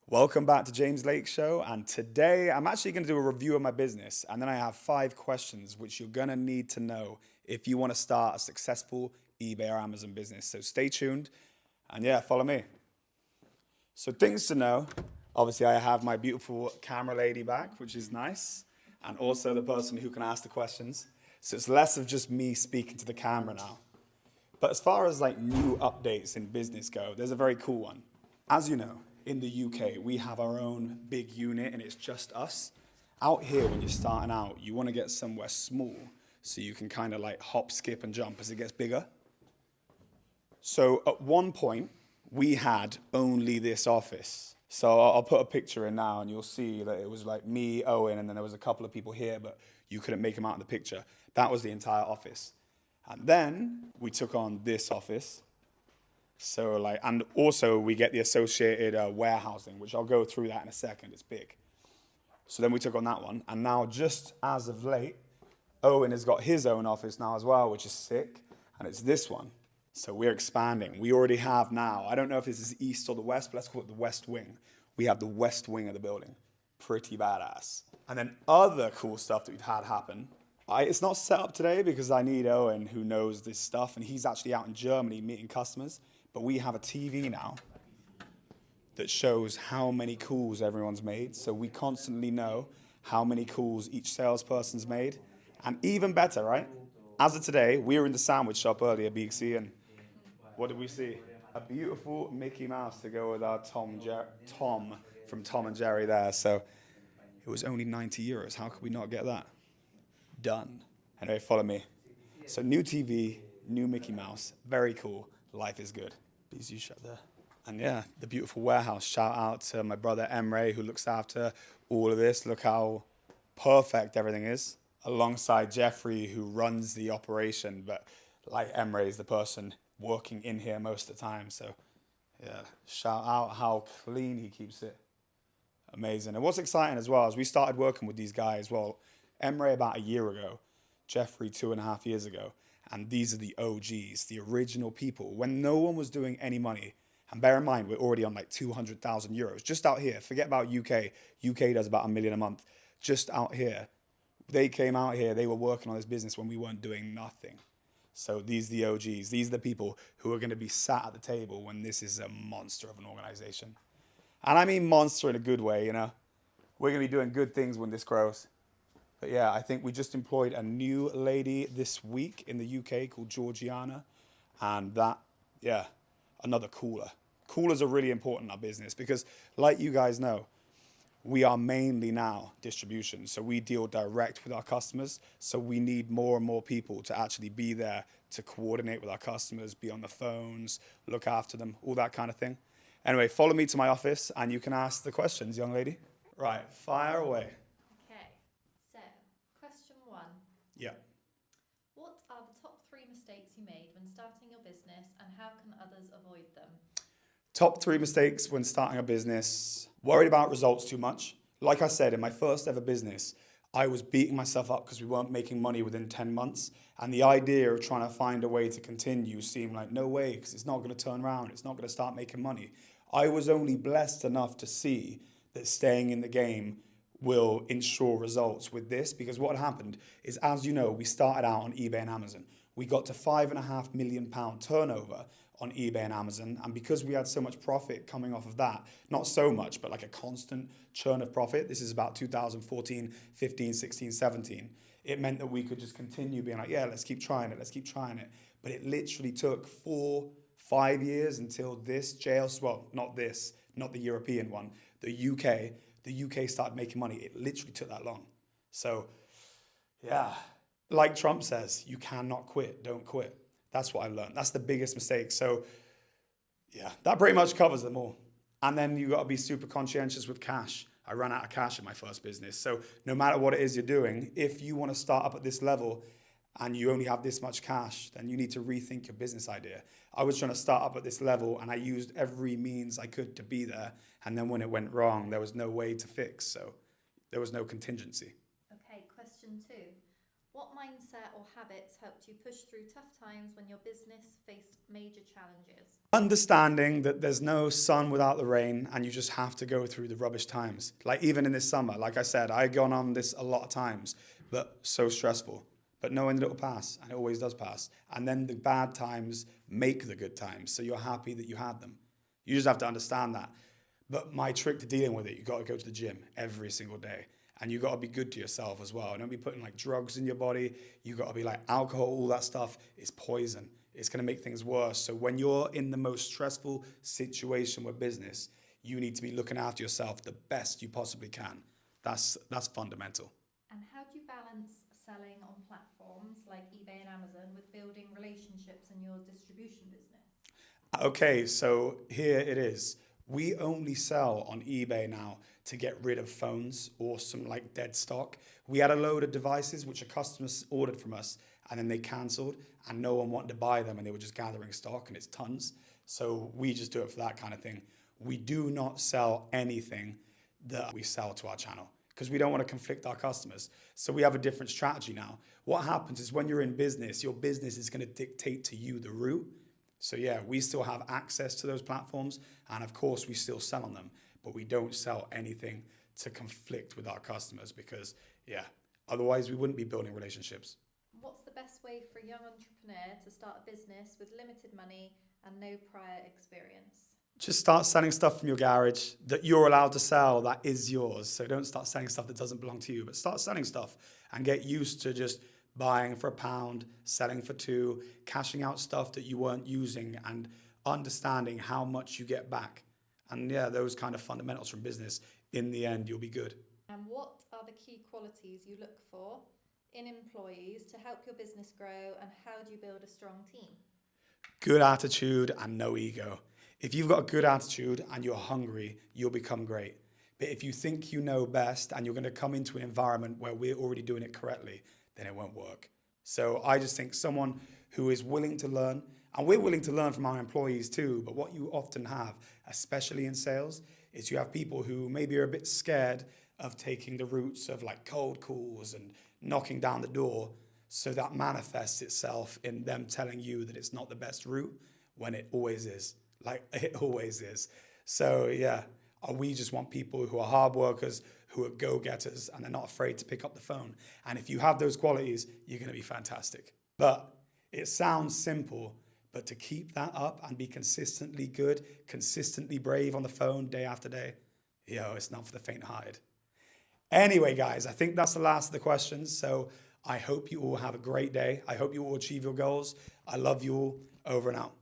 Welcome back to James Lake Show, and today I'm actually going to do a review of my business, and then I have 5 questions which you're going to need to know if you want to start a successful eBay or Amazon business. So stay tuned, and yeah, follow me. So things to know, obviously I have my beautiful camera lady back, which is nice, and also the person who can ask the questions. So it's less of just me speaking to the camera now. But as far as like new updates in business go, there's a very cool one. As you know, in the UK, we have our own big unit and it's just us. Out here, when you're starting out, you want to get somewhere small so you can kind of like hop, skip, and jump as it gets bigger. So at one point, we had only this office. So I'll put a picture in now and you'll see that it was like me, Owen, and then there was a couple of people here, but you couldn't make them out in the picture. That was the entire office. And then we took on this office. So like, and also we get the associated warehousing, which I'll go through that in a second. It's big. So then we took on that one. And now just as of late, Owen has got his own office now as well, which is sick. And it's this one. So we're expanding. We already have now, I don't know if this is east or the west, but let's call it the west wing. We have the west wing of the building. Pretty badass. And then other cool stuff that we've had happen. It's not set up today because I need Owen who knows this stuff, and he's actually out in Germany meeting customers. But we have a TV now that shows how many calls everyone's made. So we constantly know how many calls each salesperson's made. And even better, right? As of today, we were in the sandwich shop earlier, BC, and what did we see? A beautiful Mickey Mouse to go with our Tom from Tom and Jerry there. So it was only 90 euros. How could we not get that? Done. Anyway, follow me. So new TV, new Mickey Mouse, very cool. Life is good. Please, you shut there. And yeah, the beautiful warehouse. Shout out to my brother Emre who looks after all of this. Look how perfect everything is. Alongside Jeffrey who runs the operation, but like Emre is the person working in here most of the time. So yeah, shout out how clean he keeps it. Amazing. And what's exciting as well is we started working with these guys, well, Emre about a year ago, Jeffrey 2.5 years ago. And these are the OGs, the original people, when no one was doing any money. And bear in mind, we're already on like 200,000 euros. Just out here, forget about UK. UK does about 1 million a month. Just out here, they came out here, they were working on this business when we weren't doing nothing. So these are the OGs. These are the people who are going to be sat at the table when this is a monster of an organization. And I mean monster in a good way, you know. We're going to be doing good things when this grows. But yeah, I think we just employed a new lady this week in the UK called Georgiana. And that, yeah, another cooler. Coolers are really important in our business because, like you guys know, we are mainly now distribution. So we deal direct with our customers. So we need more and more people to actually be there to coordinate with our customers, be on the phones, look after them, all that kind of thing. Anyway, follow me to my office and you can ask the questions, young lady. Right, fire away. Okay, so question one. Yeah. What are the top 3 mistakes you made when starting your business and how can others avoid them? Top 3 mistakes when starting a business. Worried about results too much. Like I said, in my first ever business, I was beating myself up because we weren't making money within 10 months. And the idea of trying to find a way to continue seemed like, no way, because it's not going to turn around. It's not going to start making money. I was only blessed enough to see that staying in the game will ensure results with this, because what happened is, as you know, we started out on eBay and Amazon. We got to £5.5 million turnover on eBay and Amazon, and because we had so much profit coming off of that, not so much, but like a constant churn of profit, this is about 2014, 15, 16, 17, it meant that we could just continue being like, yeah, let's keep trying it, let's keep trying it. But it literally took 4-5 years until this JLC, well, not this, not the European one, the UK started making money. It literally took that long. So, yeah, like Trump says, you cannot quit, don't quit. That's what I learned. That's the biggest mistake. So, yeah, that pretty much covers them all. And then you got to be super conscientious with cash. I ran out of cash in my first business. So no matter what it is you're doing, if you want to start up at this level and you only have this much cash, then you need to rethink your business idea. I was trying to start up at this level and I used every means I could to be there. And then when it went wrong, there was no way to fix. So there was no contingency. Okay, question 2. What mindset or habits helped you push through tough times when your business faced major challenges? Understanding that there's no sun without the rain and you just have to go through the rubbish times. Like even in this summer, like I said, I've gone on this a lot of times, but so stressful. But knowing that it'll pass, and it always does pass. And then the bad times make the good times, so you're happy that you had them. You just have to understand that. But my trick to dealing with it, you got to go to the gym every single day. And you got to be good to yourself as well. Don't be putting like drugs in your body. You got to be like alcohol, all that stuff is poison. It's going to make things worse. So when you're in the most stressful situation with business, you need to be looking after yourself the best you possibly can. That's fundamental. And how do you balance selling on platforms like eBay and Amazon with building relationships in your distribution business? Okay, so here it is. We only sell on eBay now to get rid of phones or some like dead stock. We had a load of devices which a customer ordered from us and then they cancelled and no one wanted to buy them and they were just gathering stock and it's tons. So we just do it for that kind of thing. We do not sell anything that we sell to our channel because we don't want to conflict our customers. So we have a different strategy now. What happens is when you're in business, your business is going to dictate to you the route. So yeah, we still have access to those platforms and of course we still sell on them, but we don't sell anything to conflict with our customers because yeah, otherwise we wouldn't be building relationships. What's the best way for a young entrepreneur to start a business with limited money and no prior experience? Just start selling stuff from your garage that you're allowed to sell that is yours. So don't start selling stuff that doesn't belong to you, but start selling stuff and get used to just buying for £1, selling for £2, cashing out stuff that you weren't using and understanding how much you get back. And yeah, those kind of fundamentals from business, in the end, you'll be good. And what are the key qualities you look for in employees to help your business grow, and how do you build a strong team? Good attitude and no ego. If you've got a good attitude and you're hungry, you'll become great. But if you think you know best and you're going to come into an environment where we're already doing it correctly, then it won't work. So I just think someone who is willing to learn, and we're willing to learn from our employees too, but what you often have, especially in sales, is you have people who maybe are a bit scared of taking the routes of like cold calls and knocking down the door. So that manifests itself in them telling you that it's not the best route when it always is. Like it always is. So yeah, we just want people who are hard workers, who are go-getters, and they're not afraid to pick up the phone. And if you have those qualities, you're going to be fantastic. But it sounds simple, but to keep that up and be consistently good, consistently brave on the phone day after day, it's not for the faint-hearted. Anyway, guys, I think that's the last of the questions. So I hope you all have a great day. I hope you all achieve your goals. I love you all. Over and out.